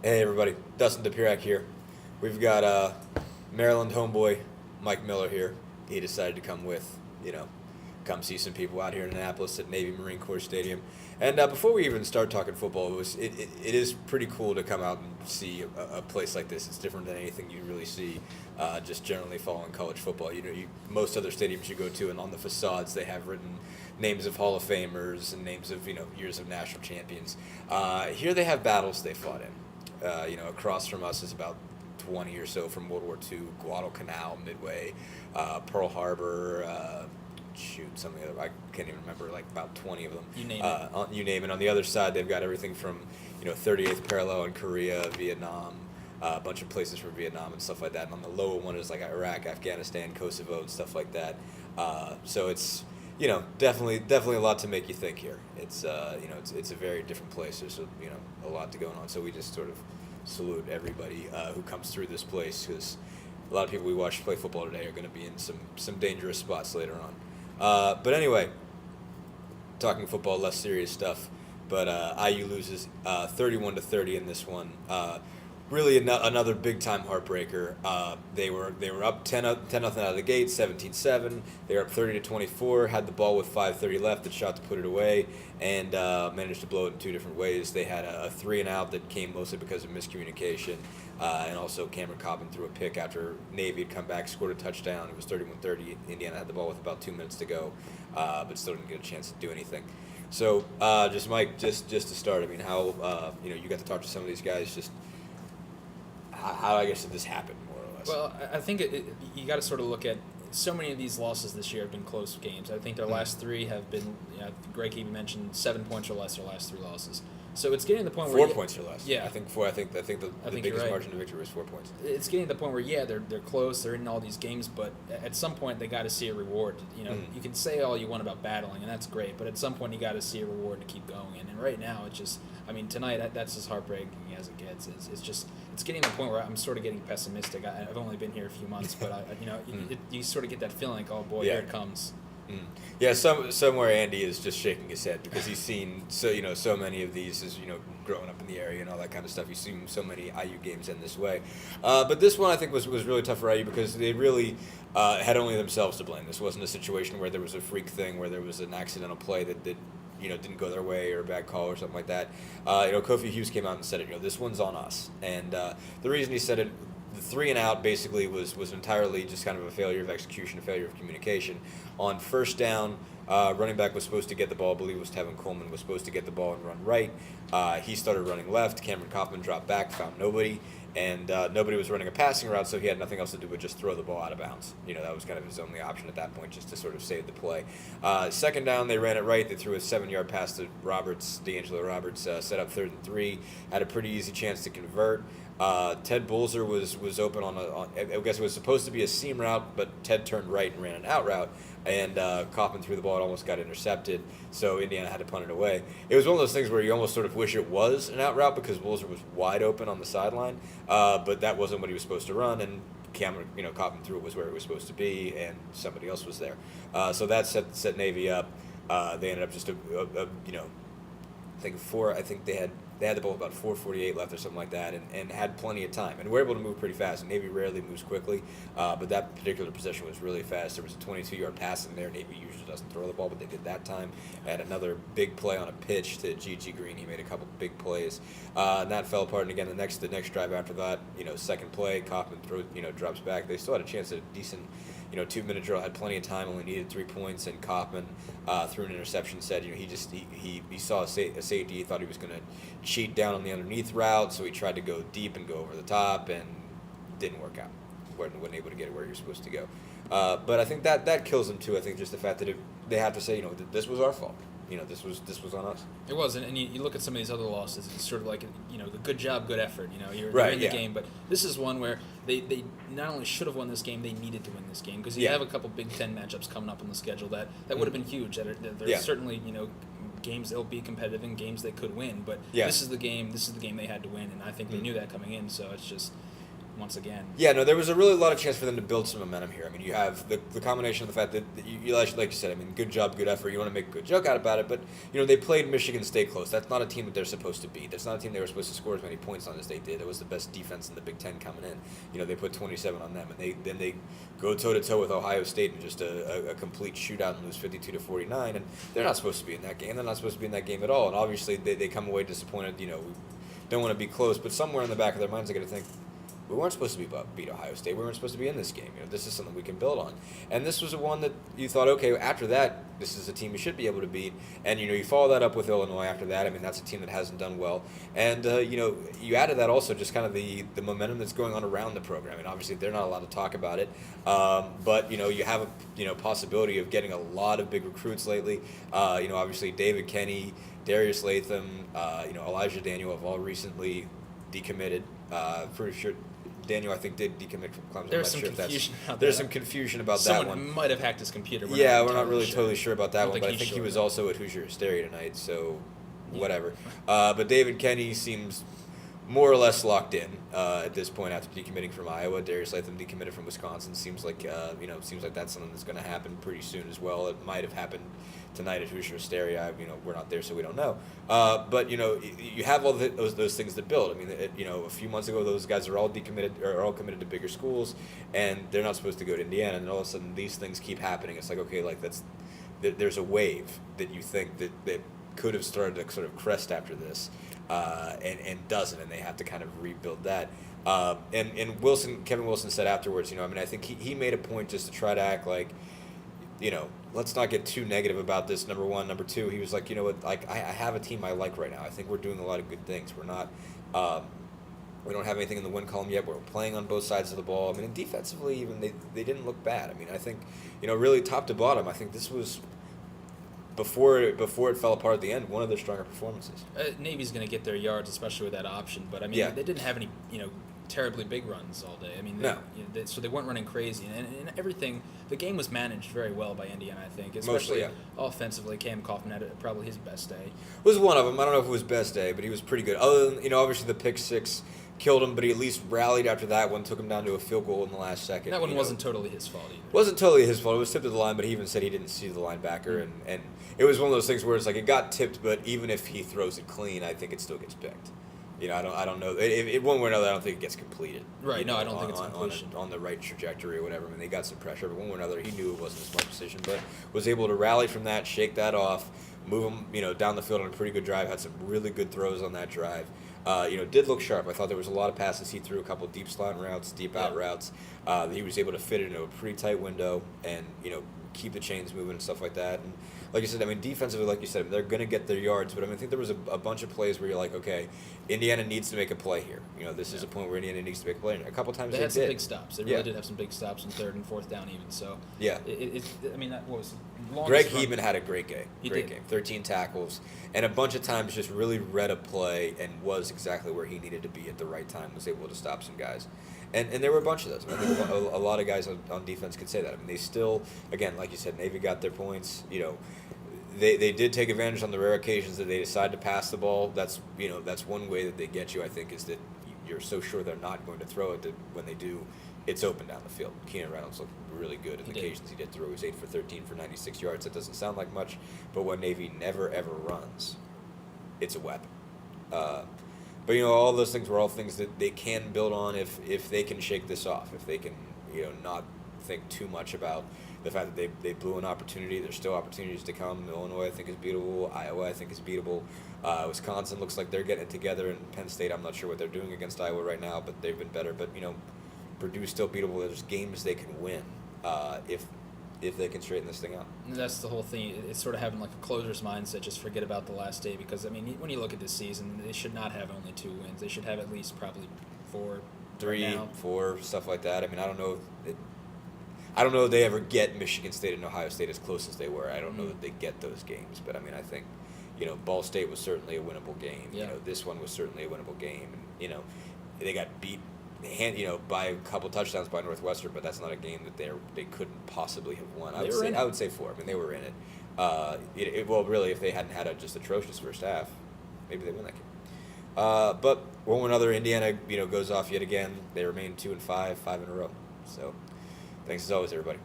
Hey everybody, Dustin DePirac here. We've got Maryland homeboy Mike Miller here. He decided to come with, come see some people out here in Annapolis at Navy Marine Corps Stadium. And before we even start talking football, it is pretty cool to come out and see a place like this. It's different than anything you really see just generally following college football. Most other stadiums you go to, and on the facades they have written names of Hall of Famers and names of years of national champions. Here they have battles they fought in. Across from us is about 20 or so from World War II, Guadalcanal, Midway, Pearl Harbor, some of the other, I can't even remember, like about 20 of them. You name it. You name it. On the other side, they've got everything from, 38th parallel in Korea, Vietnam, a bunch of places from Vietnam and stuff like that. And on the lower one is like Iraq, Afghanistan, Kosovo, and stuff like that. So it's, definitely a lot to make you think here. It's it's a very different place. There's a lot to going on. So we just sort of salute everybody who comes through this place, because a lot of people we watch play football today are going to be in some dangerous spots later on. But anyway, talking football, less serious stuff. But IU loses 31-30 in this one. Really another big time heartbreaker. They were up 10 nothing out of the gate, 17-7. They were up 30-24. Had the ball with 5:30 left. The shot to put it away, and managed to blow it in two different ways. They had a 3-and-out that came mostly because of miscommunication, and also Cameron Cobbin threw a pick after Navy had come back, scored a touchdown. It was 31-30. Indiana had the ball with about 2 minutes to go, but still didn't get a chance to do anything. So, just Mike, just to start, I mean, how you got to talk to some of these guys, just. How I guess did this happen, more or less? Well, I think you got to sort of look at so many of these losses this year have been close games. I think their last three have been, Greg even mentioned 7 points or less their last three losses. So it's getting to the point where 4 points or less. Yeah, I think four. I think the biggest right. margin of victory was 4 points. It's getting to the point where they're close, they're in all these games, but at some point they got to see a reward. You can say all you want about battling, and that's great, but at some point you got to see a reward to keep going. And right now it's just, tonight that's as heartbreaking as it gets. It's getting to the point where I'm sort of getting pessimistic. I've only been here a few months, but you sort of get that feeling like, oh boy, here it comes. Yeah, somewhere Andy is just shaking his head because he's seen so many of these as growing up in the area and all that kind of stuff. He's seen so many IU games end this way, but this one I think was really tough for IU because they really had only themselves to blame. This wasn't a situation where there was a freak thing, where there was an accidental play that didn't go their way or a bad call or something like that. Kofi Hughes came out and said it. This one's on us, and the reason he said it. The 3-and-out basically was entirely just kind of a failure of execution, a failure of communication. On first down, running back was supposed to get the ball. I believe it was Tevin Coleman was supposed to get the ball and run right. He started running left. Cameron Kaufman dropped back, found nobody, and nobody was running a passing route, so he had nothing else to do but just throw the ball out of bounds. That was kind of his only option at that point, just to sort of save the play. Second down, they ran it right. They threw a 7-yard pass to D'Angelo Roberts, set up 3rd and 3, had a pretty easy chance to convert. Ted Bulzer was open I guess it was supposed to be a seam route, but Ted turned right and ran an out route, and Kaufman threw the ball. It almost got intercepted, so Indiana had to punt it away. It was one of those things where you almost sort of wish it was an out route because Bulzer was wide open on the sideline, but that wasn't what he was supposed to run, and Cameron, Kaufman threw it was where it was supposed to be, and somebody else was there. So that set Navy up. They ended up just I think they had the ball about 4:48 left or something like that, and had plenty of time, and were able to move pretty fast. Navy rarely moves quickly, but that particular possession was really fast. There was a 22-yard pass in there. Navy usually doesn't throw the ball, but they did that time. Had another big play on a pitch to G.G. Green. He made a couple big plays, and that fell apart. And again, the next drive after that, second play, Kaufman drops back. They still had a chance at a decent 2-minute drill, had plenty of time, only needed 3 points, and Kaufman threw an interception. Said he saw a safety. He thought he was going to cheat down on the underneath route, so he tried to go deep and go over the top, and didn't work out. Wasn't able to get it where you're supposed to go. But I think that kills them too. I think just the fact that they have to say this was our fault. This was on us. It was, and you look at some of these other losses. It's sort of like the good job, good effort. You're right, in the game, but this is one where they not only should have won this game, they needed to win this game because you have a couple Big Ten matchups coming up on the schedule that would have been huge. There's certainly games they'll be competitive in, games they could win, but this is the game they had to win, and I think they knew that coming in. So it's just once again. Yeah, no, there was a really lot of chance for them to build some momentum here. I mean, you have the combination of the fact that you like you said, I mean, good job, good effort. You want to make a good joke out about it, but they played Michigan State close. That's not a team that they're supposed to beat. That's not a team they were supposed to score as many points on as they did. It was the best defense in the Big Ten coming in. They put 27 on them, and they go toe to toe with Ohio State in just a complete shootout and lose 52-49. And they're not supposed to be in that game. They're not supposed to be in that game at all. And obviously, they come away disappointed. We don't want to be close, but somewhere in the back of their minds, they're going to think, we weren't supposed to beat Ohio State. We weren't supposed to be in this game. This is something we can build on. And this was the one that you thought, okay, after that, this is a team you should be able to beat. And, you follow that up with Illinois after that. I mean, that's a team that hasn't done well. And, you added that also just kind of the momentum that's going on around the program. And obviously, they're not allowed to talk about it. But, you have a possibility of getting a lot of big recruits lately. Obviously, David Kenny, Darius Latham, Elijah Daniel have all recently decommitted. Pretty sure Daniel, I think, did decommit from Clemson. There's some confusion about that. There's some confusion about that one. Someone might have hacked his computer. We're not really totally sure about that one, but I think he was also at Hoosier Hysteria tonight, so whatever. But David Kenny seems more or less locked in at this point after decommitting from Iowa. Darius Latham decommitted from Wisconsin. Seems like that's something that's going to happen pretty soon as well. It might have happened tonight at Hoosier Hysteria. We're not there, so we don't know. But you have all those things that build. I mean, a few months ago, those guys are all decommitted or are all committed to bigger schools, and they're not supposed to go to Indiana. And all of a sudden, these things keep happening. It's like, okay, like there's a wave that you think that could have started to sort of crest after this, and doesn't, and they have to kind of rebuild that. And Kevin Wilson said afterwards, I think he made a point just to try to act like, let's not get too negative about this, number one. Number two, he was like, like I have a team I like right now. I think we're doing a lot of good things. We're not, we don't have anything in the win column yet. We're playing on both sides of the ball. I mean, and defensively, even they didn't look bad. I mean, I think, really top to bottom, I think this was, before it fell apart at the end, one of their stronger performances. Navy's going to get their yards, especially with that option. But, I mean, they didn't have any, terribly big runs all day. I mean, no. So they weren't running crazy. And everything, the game was managed very well by Indiana, I think. Especially mostly, offensively. Cam Kaufman had probably his best day. It was one of them. I don't know if it was best day, but he was pretty good. Other than, obviously the pick six killed him, but he at least rallied after that one, took him down to a field goal in the last second. That one wasn't totally his fault either. Wasn't totally his fault. It was tipped to the line, but he even said he didn't see the linebacker, and it was one of those things where it's like it got tipped, but even if he throws it clean, I think it still gets picked. I don't know. If one way or another, I don't think it gets completed. Right. No, I don't think it's completion. On the right trajectory or whatever. I mean, they got some pressure, but one way or another, he knew it wasn't a smart decision, but was able to rally from that, shake that off, move him, down the field on a pretty good drive. Had some really good throws on that drive. Did look sharp. I thought there was a lot of passes he threw, a couple deep slant routes, deep out routes. He was able to fit it into a pretty tight window and, keep the chains moving and stuff like that. And like you said, I mean, defensively, like you said, they're going to get their yards, but I think there was a bunch of plays where you're like, okay, Indiana needs to make a play here. This is a point where Indiana needs to make a play. And a couple times they had some did. big stops. They really did have some big stops in third and fourth down even. So yeah, that was longest Greg run. Heeman had a great game. Great game. 13 tackles, and a bunch of times just really read a play and was exactly where he needed to be at the right time. Was able to stop some guys. And there were a bunch of those. I think a lot of guys on defense could say that. I mean, they still, again, like you said, Navy got their points. They did take advantage on the rare occasions that they decide to pass the ball. That's one way that they get you, I think, is that you're so sure they're not going to throw it that when they do, it's open down the field. Keenan Reynolds looked really good in the occasions he did throw. He was 8 for 13 for 96 yards. That doesn't sound like much, but when Navy never, ever runs, it's a weapon. But all those things were all things that they can build on if they can shake this off, if they can not think too much about the fact that they blew an opportunity. There's still opportunities to come. Illinois, I think, is beatable. Iowa, I think, is beatable. Wisconsin looks like they're getting it together. And Penn State, I'm not sure what they're doing against Iowa right now, but they've been better. But Purdue's still beatable. There's games they can win if they can straighten this thing out. And that's the whole thing. It's sort of having like a closer's mindset, just forget about the last day. Because, I mean, when you look at this season, they should not have only 2 wins. They should have at least probably 4. 3, 4, stuff like that. I mean, I don't know if they ever get Michigan State and Ohio State as close as they were. I don't know that they get those games. But, I mean, I think, Ball State was certainly a winnable game. Yeah. This one was certainly a winnable game. And, they got beat by a couple touchdowns by Northwestern, but that's not a game that they couldn't possibly have won. I would say 4. I mean, they were in it. Well, really, if they hadn't had a just atrocious first half, maybe they win that game. But one another, Indiana, goes off yet again. They remain 2-5, 5 in a row. So, thanks as always, everybody.